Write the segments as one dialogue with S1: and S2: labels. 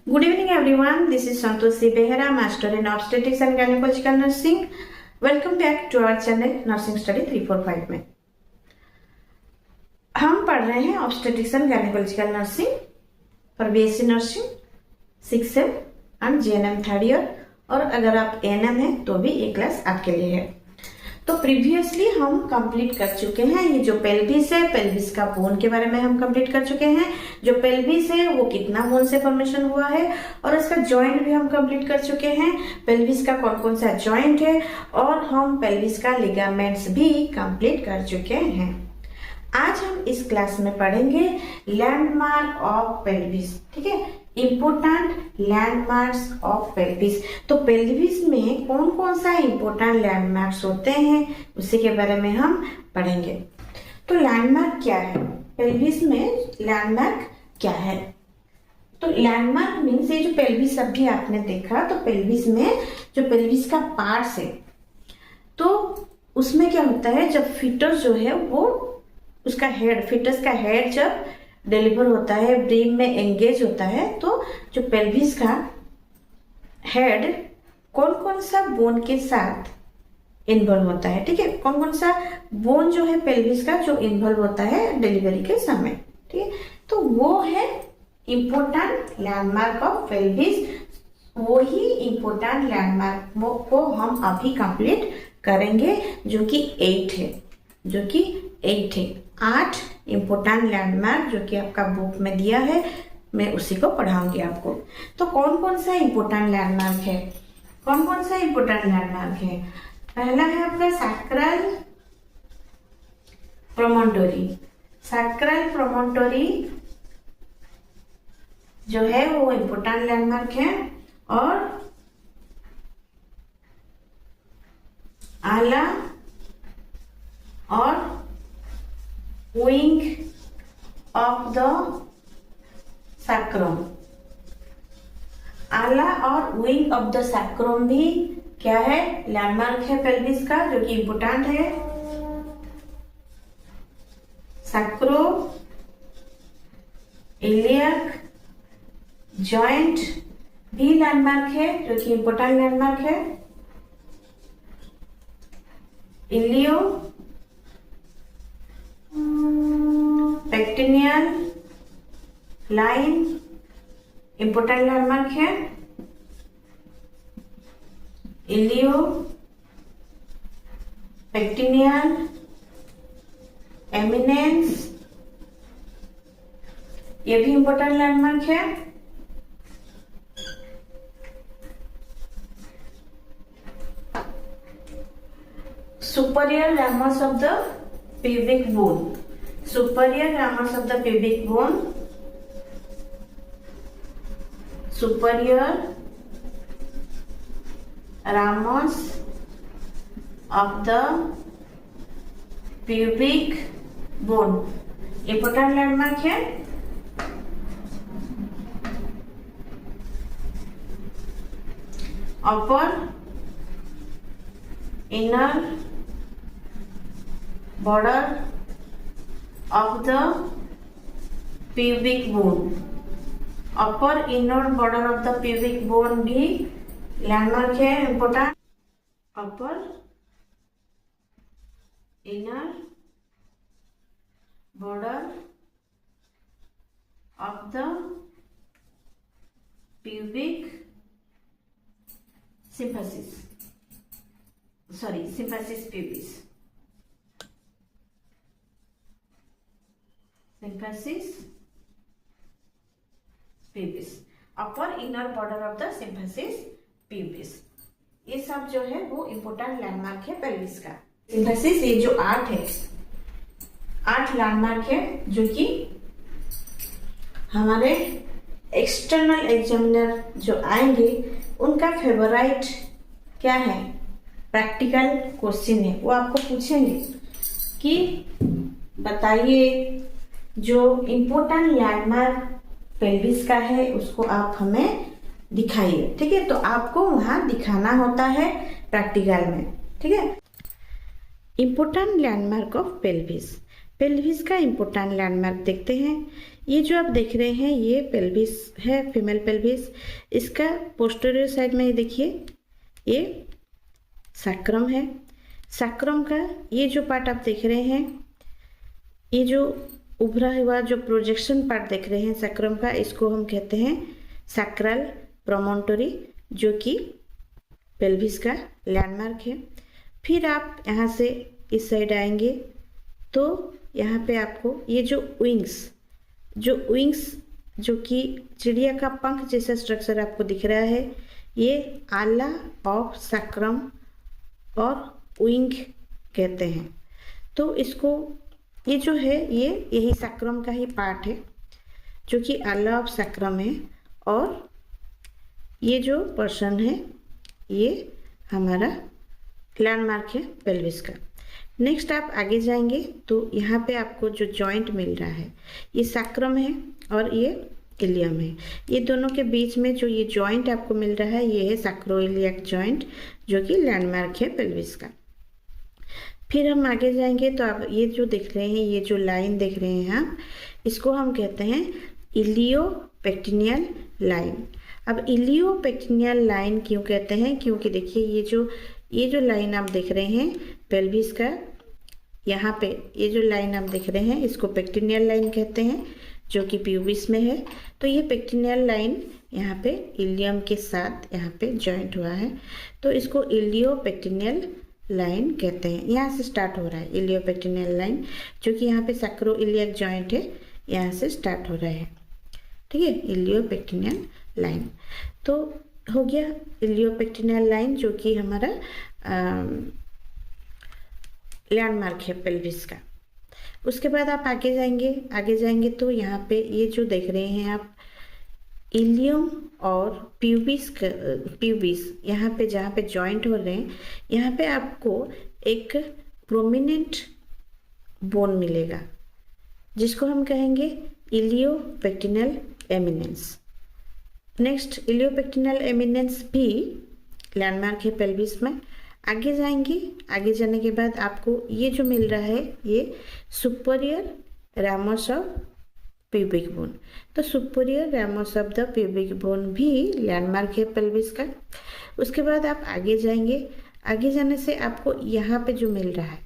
S1: Good evening everyone, this is Santoshi Behera, Master in Obstetrics and Gynecological Nursing. Welcome back to our channel Nursing Study 345 में हम पढ़ रहे हैं Obstetrics and Gynecological Nursing for BSc Nursing 6M and JNM third year, और अगर आप ANM हैं तो भी ये क्लास आपके लिए है। तो प्रीवियसली हम कंप्लीट कर चुके हैं ये जो पेल्विस है, पेल्विस का बोन के बारे में हम कंप्लीट कर चुके हैं। जो पेल्विस है वो कितना बोन से फॉर्मेशन हुआ है, और इसका जॉइंट भी हम कंप्लीट कर चुके हैं। पेल्विस का कौन कौन सा जॉइंट है, और हम पेल्विस का लिगामेंट्स भी कंप्लीट कर चुके हैं। आज हम इस क्लास में पढ़ेंगे लैंडमार्क ऑफ पेल्विस, ठीक है, इम्पोर्टेंट लैंडमार्क्स ऑफ पेल्विस। तो पेल्विस में कौन कौन सा इम्पोर्टेंट लैंडमार्क्स होते हैं उसी के बारे में हम पढ़ेंगे। तो लैंडमार्क क्या है, पेल्विस में लैंडमार्क क्या है? तो लैंडमार्क मीन्स ये जो पेल्विस अभी आपने देखा, तो पेल्विस में जो पेल्विस का पार्ट्स है तो उसमें क्या होता है, जब फीटस जो है वो उसका हेड, फीटस का हेड जब डिलीवर होता है, ब्रेन में एंगेज होता है, तो जो पेल्विस का हेड कौन कौन सा बोन के साथ इन्वॉल्व होता है, ठीक है, कौन कौन सा बोन जो है पेल्विस का जो इन्वॉल्व होता है डिलीवरी के समय, ठीक है, तो वो है इम्पोर्टेंट लैंडमार्क ऑफ पेल्विस। वो ही इम्पोर्टेंट लैंडमार्क को हम अभी कंप्लीट करेंगे, जो कि 8 है, जो कि 8 है, 8 इम्पोर्टेंट लैंडमार्क जो कि आपका बुक में दिया है, मैं उसी को पढ़ाऊंगी आपको। तो कौन कौन सा इम्पोर्टेंट लैंडमार्क है, कौन कौन सा इम्पोर्टेंट लैंडमार्क है? पहला है आपका सैक्रल प्रोमोन्टोरी। सैक्रल प्रोमोन्टोरी जो है वो इम्पोर्टेंट लैंडमार्क है, और आला और विंग ऑफ द सैक्रम। आला और विंग ऑफ द सैक्रम भी क्या है, लैंडमार्क है पेल्विस का, जो कि इम्पोर्टेंट है। सैक्रो इलियक जॉइंट भी लैंडमार्क है, जो कि इम्पोर्टेंट लैंडमार्क है। इलियो पेक्टिनियल लाइन इम्पोर्टेंट लैंडमार्क है। इलियो पेक्टिनियल एमिनेंस ये भी इम्पोर्टेंट लैंडमार्क है। Superior ramus of the pubic bone, superior ramus of the pubic bone, superior ramus of the pubic bone important landmark है। upper inner border of the pubic bone, upper inner border of the pubic bone भी landmark है important. upper inner border of the pubic symphysis, symphysis pubis, symphysis pubis, upper inner border of the symphysis pubis। ये सब जो है वो important landmark है pelvis का। Symphysis ये जो 8 है, 8 लैंडमार्क है, जो कि हमारे एक्सटर्नल एग्जामिनर जो आएंगे उनका फेवराइट क्या है, प्रैक्टिकल क्वेश्चन है। वो आपको पूछेंगे कि बताइए जो इम्पोर्टेंट लैंडमार्क पेल्विस का है उसको आप हमें दिखाइए, ठीक है, तो आपको वहां दिखाना होता है प्रैक्टिकल में, ठीक है। Important landmark of pelvis. Pelvis का इम्पोर्टेंट लैंडमार्क देखते हैं। ये जो आप देख रहे हैं ये पेल्विस है, फीमेल पेल्विस। इसका पोस्टीरियर साइड में ये देखिए ये सैक्रम है। सैक्रम का ये जो पार्ट आप देख रहे हैं, ये जो उभरा हुआ जो प्रोजेक्शन पार्ट देख रहे हैं सैक्रम का, इसको हम कहते हैं सैक्रल प्रोमोन्टरी, जो कि पेल्विस का लैंडमार्क है। फिर आप यहाँ से इस साइड आएंगे तो यहाँ पे आपको ये जो विंग्स जो कि चिड़िया का पंख जैसा स्ट्रक्चर आपको दिख रहा है, ये आला ऑफ सैक्रम और विंग कहते हैं। तो इसको ये जो है ये यही सैक्रम का ही पार्ट है जो कि आला ऑफ सैक्रम है, और ये जो पर्सन है ये हमारा लैंडमार्क है पेल्विस का। नेक्स्ट आप आगे जाएंगे तो यहाँ पे आपको जो जॉइंट मिल रहा है ये सैक्रम है और ये इलियम है। ये दोनों के बीच में जो ये जॉइंट आपको मिल रहा है ये है सैक्रोइलियक जॉइंट, जो कि लैंडमार्क है पेल्विस का। फिर हम आगे जाएंगे तो आप ये जो देख रहे हैं, ये जो लाइन देख रहे हैं आप, इसको हम कहते हैं इलियोपेक्टिनियल लाइन। अब इलियोपेक्टिनियल लाइन क्यों कहते हैं? क्योंकि देखिए ये जो लाइन आप देख रहे हैं पेल्विस का, यहाँ पे ये जो लाइन आप देख रहे हैं इसको पेक्टिनियल लाइन कहते हैं, जो कि प्यूबिस में है। तो ये पेक्टिनियल लाइन यहाँ पे इलियम के साथ यहाँ पे जॉइंट हुआ है, तो इसको इलियोपेक्टिनियल लाइन कहते हैं। यहाँ से स्टार्ट हो रहा है इलियोपेक्टिनियल लाइन, जो कि यहाँ पे सैक्रोइलियक जॉइंट है, यहाँ से स्टार्ट हो रहा है। ठीक है, इलियोपेक्टिनियल लाइन तो हो गया इलियोपेक्टिनियल लाइन, जो कि हमारा लैंडमार्क है पेल्विस का। उसके बाद आप आगे जाएंगे तो यहाँ पे ये जो देख रहे हैं आप इलियम और प्यूबिस यहाँ पे जहाँ पे जॉइंट हो रहे हैं, यहाँ पे आपको एक प्रोमिनेंट बोन मिलेगा जिसको हम कहेंगे इलियोपेक्टिनल एमिनेंस। नेक्स्ट इलियोपेक्टिनल एमिनेंस भी लैंडमार्क है पेल्विस में। आगे जाने के बाद आपको ये जो मिल रहा है ये superior ramus of pubic bone. तो superior ramus of the pubic bone भी लैंडमार्क है पेल्विस का। उसके बाद आप आगे जाने से आपको यहाँ पे जो मिल रहा है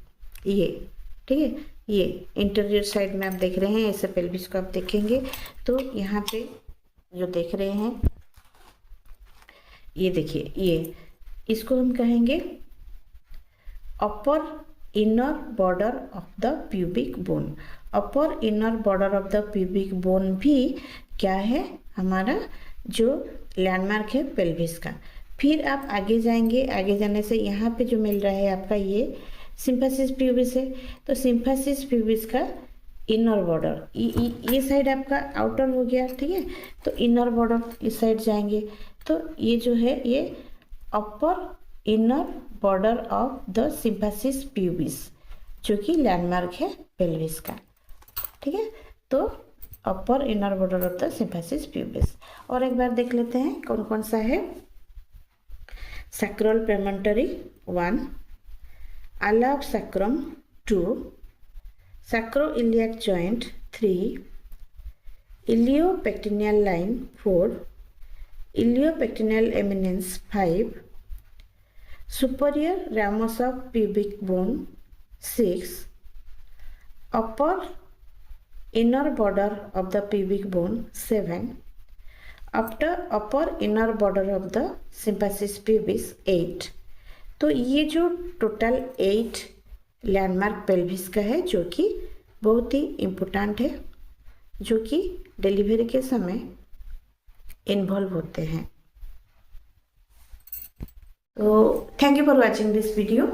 S1: ये, ठीक है, ये इंटीरियर साइड में आप देख रहे हैं, ऐसे पेल्विस को आप देखेंगे तो यहाँ पे जो देख रहे हैं ये देखिए, ये इसको हम कहेंगे upper inner border of the pubic bone. Upper inner border of the pubic bone भी क्या है? हमारा जो लैंडमार्क है पेल्विस का। फिर आप आगे जाने से यहाँ पे जो मिल रहा है आपका ये सिम्फासिस प्यूबिस है। तो सिम्फासिस प्यूबिस का इनर बॉर्डर ये साइड आपका आउटर हो गया, ठीक है। तो इनर बॉर्डर इस साइड जाएंगे तो ये जो है ये upper inner border of the symphysis pubis, जो कि लैंडमार्क है पेल्विस का, ठीक है। तो upper inner border of the symphysis pubis. और एक बार देख लेते हैं कौन कौन सा है। Sacral promontory 1, ala of sacrum 2, sacroiliac joint 3, iliopectineal line 4, iliopectineal eminence 5, superior ramus of pubic bone 6, upper inner border of the pubic bone 7, upper inner border of the symphysis pubis 8। तो ये जो टोटल 8 लैंडमार्क पेल्विस का है, जो कि बहुत ही important है, जो कि डिलीवरी के समय इन्वॉल्व होते हैं। तो thank you for watching this video.